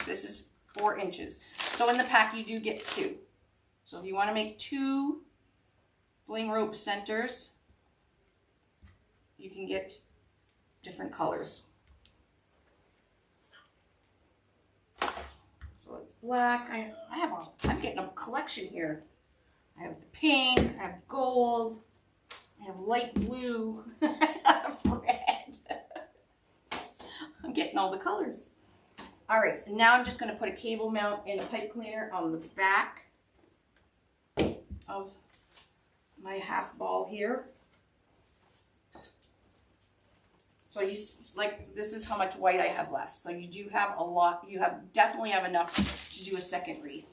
This is 4 inches. So in the pack you do get 2. So if you want to make 2 bling rope centers, you can get different colors. So it's black. I'm getting a collection here. I have the pink, I have gold, I have light blue, I have red. I'm getting all the colors. All right, now I'm just going to put a cable mount and a pipe cleaner on the back of my half ball here. So this is how much white I have left. So you do have a lot, definitely have enough to do a second wreath.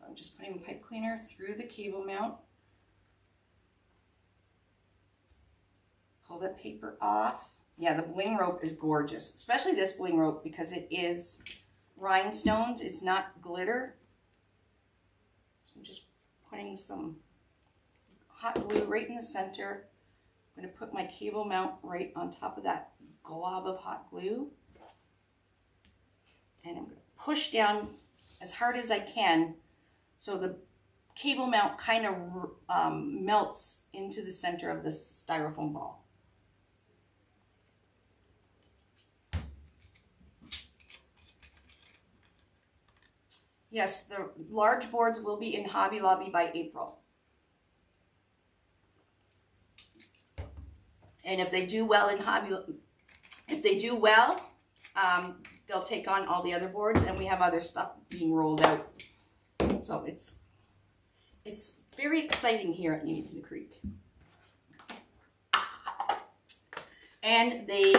I'm just putting pipe cleaner through the cable mount. Pull that paper off. Yeah, the bling rope is gorgeous, especially this bling rope because it is rhinestones. It's not glitter. So I'm just putting some hot glue right in the center. I'm going to put my cable mount right on top of that glob of hot glue. And I'm going to push down as hard as I can so the cable mount kind of melts into the center of this styrofoam ball. Yes, the large boards will be in Hobby Lobby by April. And if they do well in they'll take on all the other boards, and we have other stuff being rolled out. So it's very exciting here at Unity Creek. And they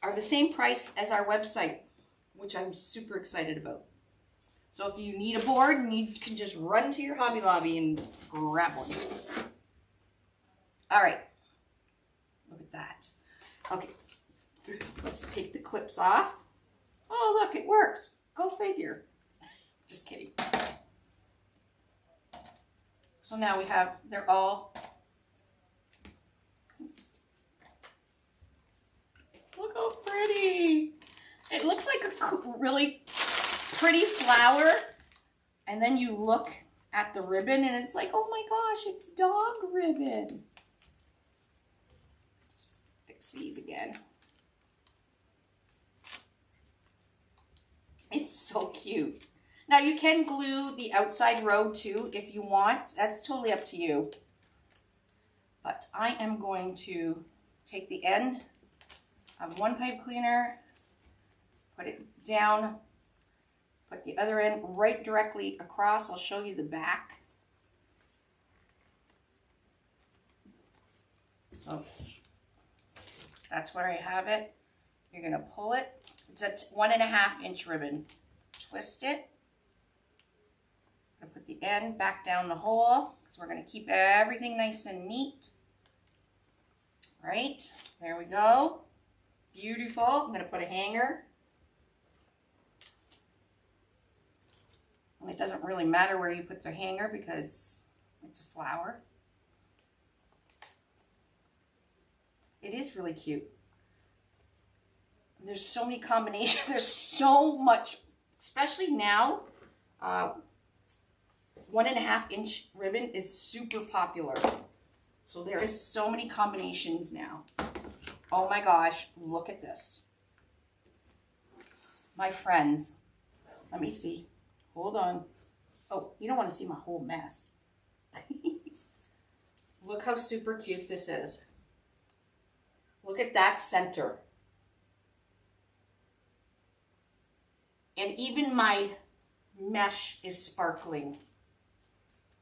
are the same price as our website, which I'm super excited about. So if you need a board, you can just run to your Hobby Lobby and grab one. All right, look at that. Okay, let's take the clips off. Oh, look, it worked. Go figure. Just kidding. So now they're all, look how pretty. It looks like a really pretty flower, and then you look at the ribbon and it's like, oh my gosh, it's dog ribbon. Just fix these again. It's so cute. Now you can glue the outside row too if you want. That's totally up to you. But I am going to take the end of one pipe cleaner, put it down, put the other end right directly across. I'll show you the back. So that's where I have it. You're gonna pull it. It's a 1.5 inch ribbon. Twist it. I'm gonna put the end back down the hole because we're gonna keep everything nice and neat. Right, there we go. Beautiful. I'm gonna put a hanger. And it doesn't really matter where you put the hanger because it's a flower. It is really cute. There's so many combinations. There's so much, especially now. 1.5 inch ribbon is super popular. So there is so many combinations now. Oh my gosh, look at this. My friends, let me see. Hold on. Oh, you don't want to see my whole mess. Look how super cute this is. Look at that center. And even my mesh is sparkling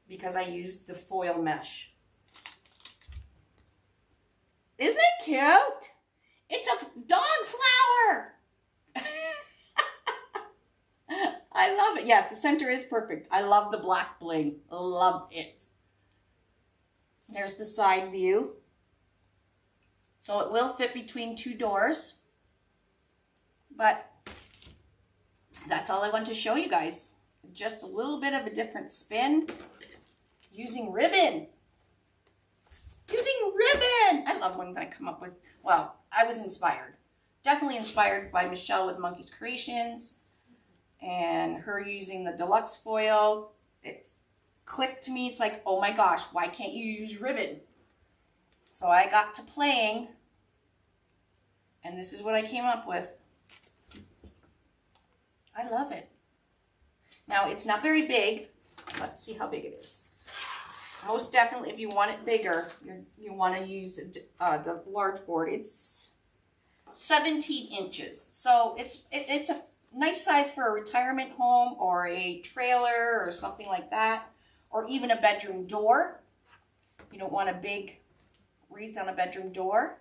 because I used the foil mesh. Isn't it cute? It's a dog flower. I love it. Yes, the center is perfect. I love the black bling. Love it. There's the side view. So it will fit between 2 doors. But that's all I want to show you guys. Just a little bit of a different spin using ribbon. Using ribbon! I love when I come up with, well, I was inspired. Definitely inspired by Michelle with Monkey's Creations and her using the deluxe foil. It clicked to me. It's like, oh my gosh, why can't you use ribbon? So I got to playing and this is what I came up with. I love it. Now it's not very big. Let's see how big it is. Most definitely, if you want it bigger, you want to use the large board. It's 17 inches. So it's a nice size for a retirement home or a trailer or something like that, or even a bedroom door. You don't want a big wreath on a bedroom door.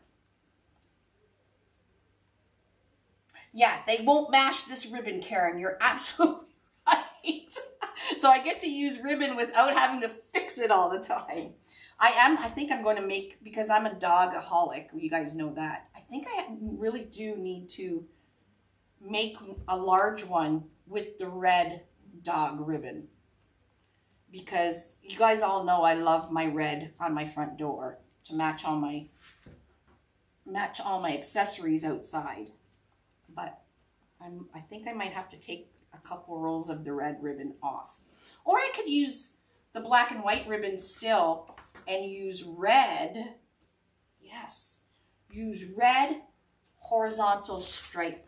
Yeah, they won't mash this ribbon, Karen. You're absolutely right. So I get to use ribbon without having to fix it all the time. I think I'm going to make, because I'm a dogaholic, you guys know that. I think I really do need to make a large one with the red dog ribbon. Because you guys all know I love my red on my front door. to match all my accessories outside. But I think I might have to take a couple rolls of the red ribbon off. Or I could use the black and white ribbon still and use red. Yes. Use red horizontal stripe.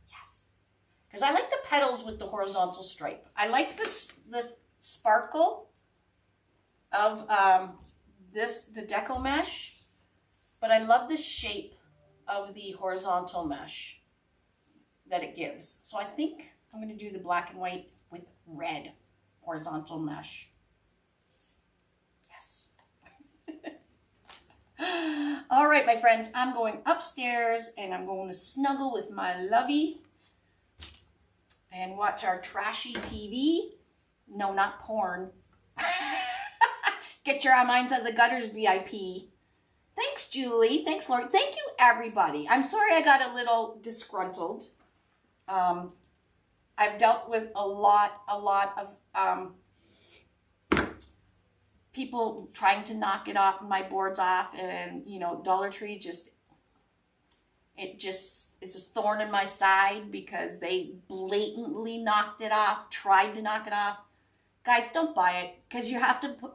Yes. Because I like the petals with the horizontal stripe. I like the sparkle of the deco mesh, but I love the shape of the horizontal mesh that it gives. So I think I'm going to do the black and white with red horizontal mesh. Yes. All right, my friends, I'm going upstairs and I'm going to snuggle with my lovey and watch our trashy TV. No, not porn. Get your minds out of the gutters, VIP. Thanks, Julie. Thanks, Lori. Thank you, everybody. I'm sorry I got a little disgruntled. I've dealt with a lot of people trying to knock it off, my boards off, and you know, Dollar Tree it's a thorn in my side because they blatantly knocked it off, tried to knock it off. Guys, don't buy it because you have to put,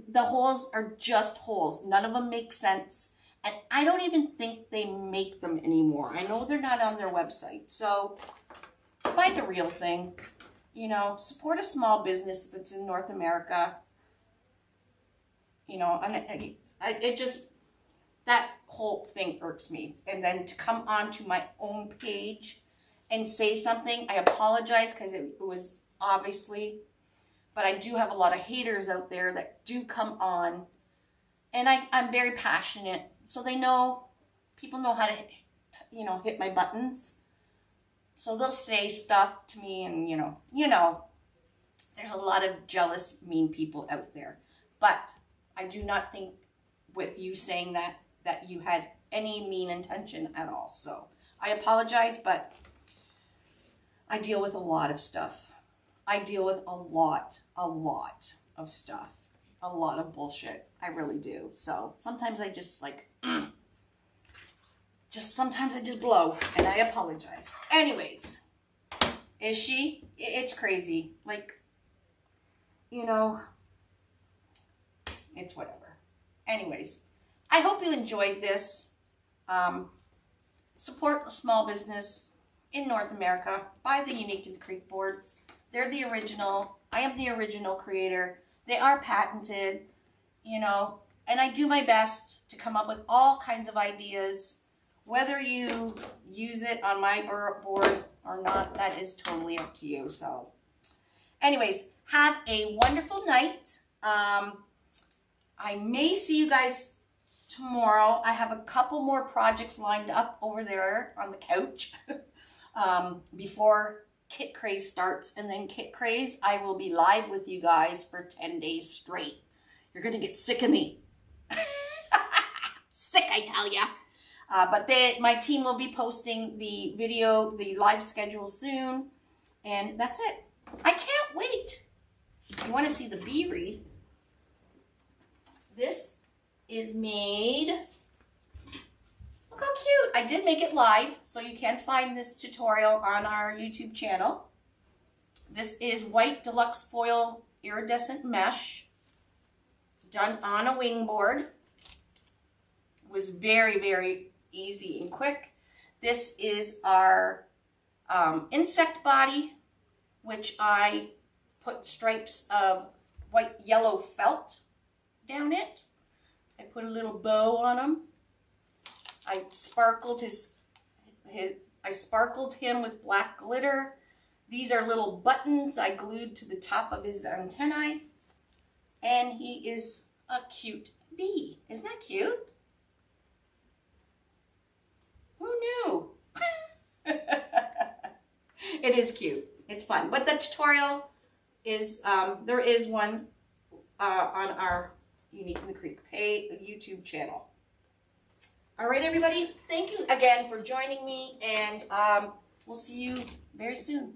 the holes are just holes. None of them make sense. And I don't even think they make them anymore. I know they're not on their website. So buy the real thing. You know, support a small business that's in North America. You know, and it just, that whole thing irks me. And then to come onto my own page and say something, I apologize because it was obviously, but I do have a lot of haters out there that do come on. And I'm very passionate. So they know, people know how to, you know, hit my buttons. So they'll say stuff to me and, you know, there's a lot of jealous, mean people out there. But I do not think with you saying that you had any mean intention at all. So I apologize, but I deal with a lot of stuff. I deal with a lot of stuff. A lot of bullshit. I really do. So sometimes I just like, sometimes I just blow and I apologize. Anyways, is she? It's crazy. Like, you know, it's whatever. Anyways, I hope you enjoyed this. Support a small business in North America. Buy the Unique and Creek boards. They're the original. I am the original creator. They are patented, you know, and I do my best to come up with all kinds of ideas. Whether you use it on my board or not, that is totally up to you. So anyways, have a wonderful night. I may see you guys tomorrow. I have a couple more projects lined up over there on the couch before Kit Craze starts. And then Kit Craze, I will be live with you guys for 10 days straight. You're going to get sick of me. Sick, I tell ya. But my team will be posting the video, the live schedule soon. And that's it. I can't wait. If you want to see the bee wreath, this is made, look how cute. I did make it live, so you can find this tutorial on our YouTube channel. This is white deluxe foil iridescent mesh done on a wing board. It was very, very easy and quick. This is our insect body, which I put stripes of yellow felt down it. I put a little bow on him. I sparkled I sparkled him with black glitter. These are little buttons I glued to the top of his antennae. And he is a cute bee. Isn't that cute? Who knew? It is cute. It's fun. But the tutorial is, there is one on our Unique in the Creek YouTube channel. All right, everybody. Thank you again for joining me, and we'll see you very soon.